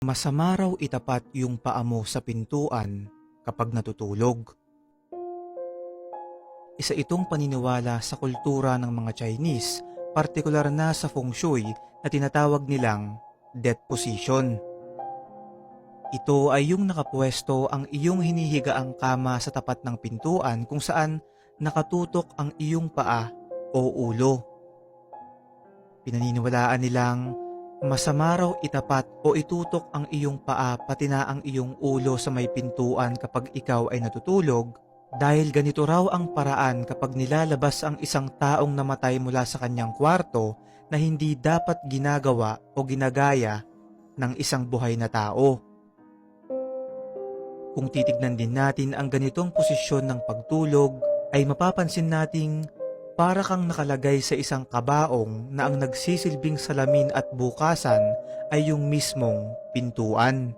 Masama raw itapat yung paa mo sa pintuan kapag natutulog. Isa itong paniniwala sa kultura ng mga Chinese, partikular na sa feng shui na tinatawag nilang death position. Ito ay yung nakapwesto ang iyong hinihigaang kama sa tapat ng pintuan kung saan nakatutok ang iyong paa o ulo. Pinaniniwalaan nilang masama raw itapat o itutok ang iyong paa pati na ang iyong ulo sa may pintuan kapag ikaw ay natutulog dahil ganito raw ang paraan kapag nilalabas ang isang taong namatay mula sa kanyang kwarto na hindi dapat ginagawa o ginagaya ng isang buhay na tao. Kung titignan din natin ang ganitong posisyon ng pagtulog, ay mapapansin nating para kang nakalagay sa isang kabaong na ang nagsisilbing salamin at bukasan ay yung mismong pintuan.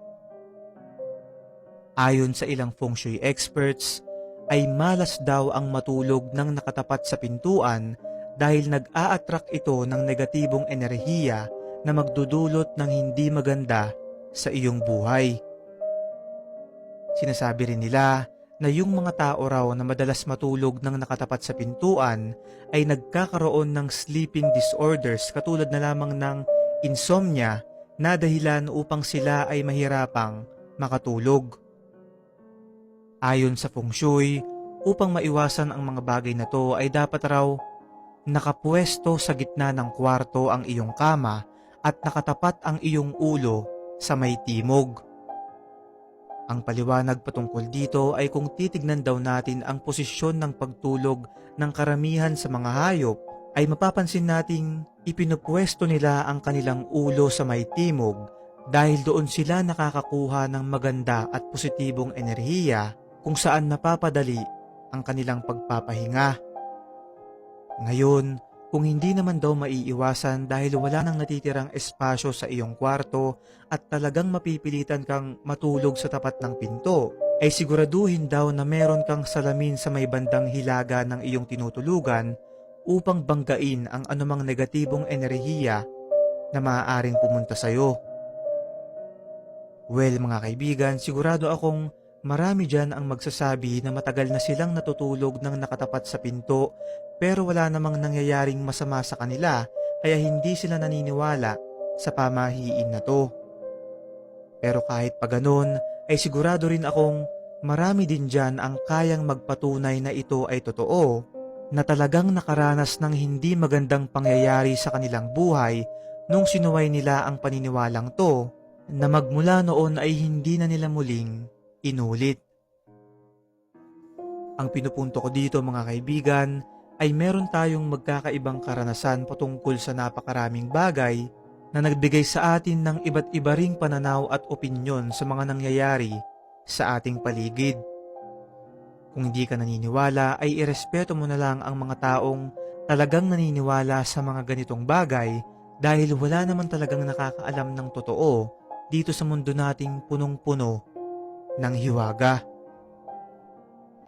Ayon sa ilang feng shui experts, ay malas daw ang matulog ng nakatapat sa pintuan dahil nag-a-attract ito ng negatibong enerhiya na magdudulot ng hindi maganda sa iyong buhay. Sinasabi rin nila na yung mga tao raw na madalas matulog ng nakatapat sa pintuan ay nagkakaroon ng sleeping disorders katulad na lamang ng insomnia na dahilan upang sila ay mahirapang makatulog. Ayon sa feng shui, upang maiwasan ang mga bagay na to ay dapat raw nakapwesto sa gitna ng kwarto ang iyong kama at nakatapat ang iyong ulo sa may timog. Ang paliwanag patungkol dito ay kung titignan daw natin ang posisyon ng pagtulog ng karamihan sa mga hayop, ay mapapansin nating ipinupwesto nila ang kanilang ulo sa may timog dahil doon sila nakakakuha ng maganda at positibong enerhiya kung saan napapadali ang kanilang pagpapahinga. Ngayon, kung hindi naman daw maiiwasan dahil wala nang natitirang espasyo sa iyong kwarto at talagang mapipilitan kang matulog sa tapat ng pinto, ay siguraduhin daw na meron kang salamin sa may bandang hilaga ng iyong tinutulugan upang banggain ang anumang negatibong enerhiya na maaaring pumunta sa iyo. Well mga kaibigan, sigurado akong marami dyan ang magsasabi na matagal na silang natutulog ng nakatapat sa pinto pero wala namang nangyayaring masama sa kanila kaya hindi sila naniniwala sa pamahiin na to. Pero kahit pa ganun ay sigurado rin akong marami din dyan ang kayang magpatunay na ito ay totoo, na talagang nakaranas ng hindi magandang pangyayari sa kanilang buhay nung sinuway nila ang paniniwalang to na magmula noon ay hindi na nila muling inulit. Ang pinupunto ko dito mga kaibigan ay meron tayong magkakaibang karanasan patungkol sa napakaraming bagay na nagbigay sa atin ng iba't iba ring pananaw at opinyon sa mga nangyayari sa ating paligid. Kung hindi ka naniniwala ay irespeto mo na lang ang mga taong talagang naniniwala sa mga ganitong bagay dahil wala naman talagang nakakaalam ng totoo dito sa mundo nating punong-puno ng hiwaga.